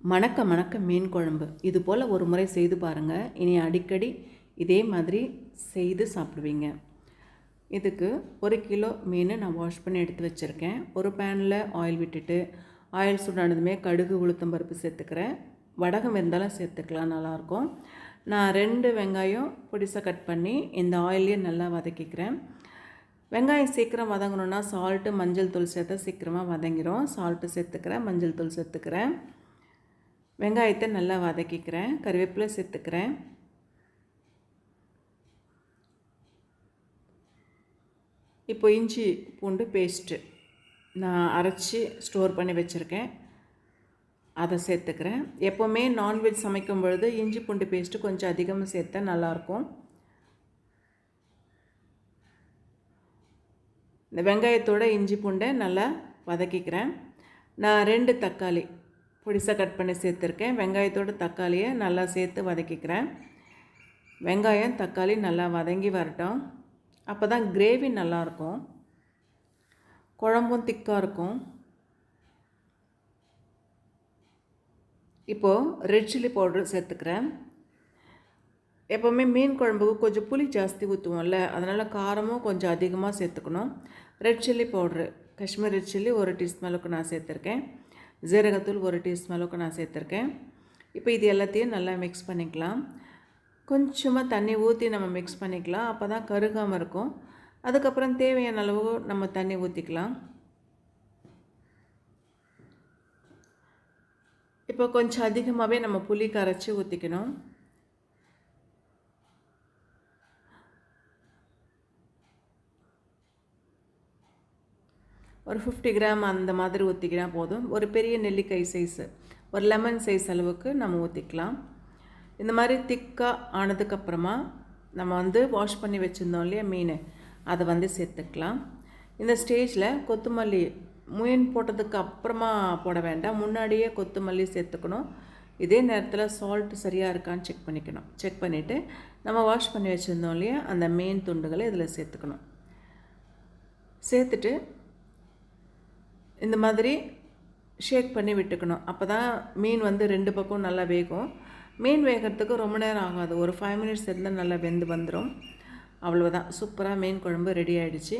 மணக்க மீன் குழம்பு இது போல் ஒரு முறை செய்து பாருங்கள். இனி அடிக்கடி இதே மாதிரி செய்து சாப்பிடுவீங்க. இதுக்கு 1 கிலோ மீன் நான் வாஷ் பண்ணி எடுத்து வச்சுருக்கேன். ஒரு பேனில் ஆயில் விட்டுட்டு ஆயில் சூடானதுமே கடுகு உளுத்தம் பருப்பு சேர்த்துக்கிறேன். வடகம் இருந்தாலும் சேர்த்துக்கலாம், நல்லாயிருக்கும். நான் 2 வெங்காயம் பொடிசாக கட் பண்ணி இந்த ஆயிலே நல்லா வதக்கிக்கிறேன். வெங்காயம் சீக்கிரம் வதங்கணுன்னா சால்ட்டு மஞ்சள் தூள் சேர்த்தா சீக்கிரமாக வதங்கிடும். சால்ட்டு சேர்த்துக்கிறேன், மஞ்சள் தூள் சேர்த்துக்கிறேன். வெங்காயத்தை நல்லா வதக்கிக்கிறேன். கறிவேப்பிலை சேர்த்துக்கிறேன். இப்போ இஞ்சி பூண்டு பேஸ்ட்டு நான் அரைச்சி ஸ்டோர் பண்ணி வச்சுருக்கேன், அதை சேர்த்துக்கிறேன். எப்போவுமே நான்வெஜ் சமைக்கும் பொழுது இஞ்சி பூண்டு பேஸ்ட்டு கொஞ்சம் அதிகமாக சேர்த்தா நல்லாயிருக்கும். இந்த வெங்காயத்தோட இஞ்சி பூண்டை நல்லா வதக்கிக்கிறேன். நான் 2 தக்காளி பொடிசாக கட் பண்ணி சேர்த்துருக்கேன். வெங்காயத்தோடு தக்காளியை நல்லா சேர்த்து வதக்கிக்கிறேன். வெங்காயம் தக்காளி நல்லா வதங்கி வரட்டும். அப்போ தான் கிரேவி நல்லாயிருக்கும், குழம்பும் திக்காக இருக்கும். இப்போது ரெட் சில்லி பவுட்ரு சேர்த்துக்கிறேன். எப்போவுமே மீன் குழம்புக்கு கொஞ்சம் புளி ஜாஸ்தி ஊற்றுவோம்ல, அதனால் காரமும் கொஞ்சம் அதிகமாக சேர்த்துக்கணும். Red chilli powder Kashmir red chilli 1 teaspoon அளவுக்கு நான் சேர்த்துருக்கேன். ஜீரகத்தூள் 1 டீஸ்பூன் அளவுக்கு நான் சேர்த்துருக்கேன். இப்போ இது எல்லாத்தையும் நல்லா மிக்ஸ் பண்ணிக்கலாம். கொஞ்சமாக தண்ணி ஊற்றி நம்ம மிக்ஸ் பண்ணிக்கலாம், அப்போ தான் கருகாமல் இருக்கும். அதுக்கப்புறம் தேவையான அளவு நம்ம தண்ணி ஊற்றிக்கலாம். இப்போ கொஞ்சம் அதிகமாகவே நம்ம புளி கரைச்சி ஊற்றிக்கணும். ஒரு 50 கிராம் அந்த மாதிரி ஊற்றிக்கினா போதும். ஒரு பெரிய நெல்லிக்காய் சைஸு, ஒரு லெமன் சைஸ் அளவுக்கு நம்ம ஊற்றிக்கலாம். இந்த மாதிரி திக்காக ஆனதுக்கப்புறமா நம்ம வாஷ் பண்ணி வச்சுருந்தோம் இல்லையா மீன், அதை சேர்த்துக்கலாம். இந்த ஸ்டேஜில் கொத்தமல்லி மீன் போட்டதுக்கு அப்புறமா போட வேண்டாம், முன்னாடியே கொத்தமல்லி சேர்த்துக்கணும். இதே நேரத்தில் சால்ட் சரியாக இருக்கான்னு செக் பண்ணிவிட்டு நம்ம வாஷ் பண்ணி வச்சுருந்தோம் இல்லையா அந்த மீன் துண்டுகளை இதில் சேர்த்துக்கணும். சேர்த்துட்டு இந்த மாதிரி ஷேக் பண்ணி விட்டுக்கணும். அப்போ தான் மீன் 2 பக்கம் நல்லா வேகும். மீன் வேகிறதுக்கு ரொம்ப நேரம் ஆகாது, ஒரு 5 மினிட்ஸ் இருந்தால் நல்லா வெந்து வந்துடும். அவ்வளோதான், சூப்பராக மீன் குழம்பு ரெடி ஆகிடுச்சு.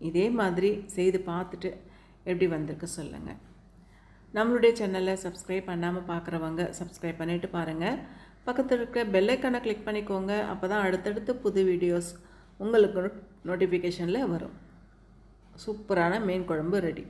இதே மாதிரி செய்து பார்த்துட்டு எப்படி வந்திருக்கு சொல்லுங்கள். நம்மளுடைய சேனலை சப்ஸ்கிரைப் பண்ணாமல் பார்க்குறவங்க சப்ஸ்கிரைப் பண்ணிவிட்டு பாருங்கள். பக்கத்தில் இருக்க பெல் ஐக்கானை கிளிக் பண்ணிக்கோங்க. அப்போ தான் அடுத்தடுத்து புது வீடியோஸ் உங்களுக்கு நோட்டிஃபிகேஷனில் வரும். சூப்பரான மீன் குழம்பு ரெடி.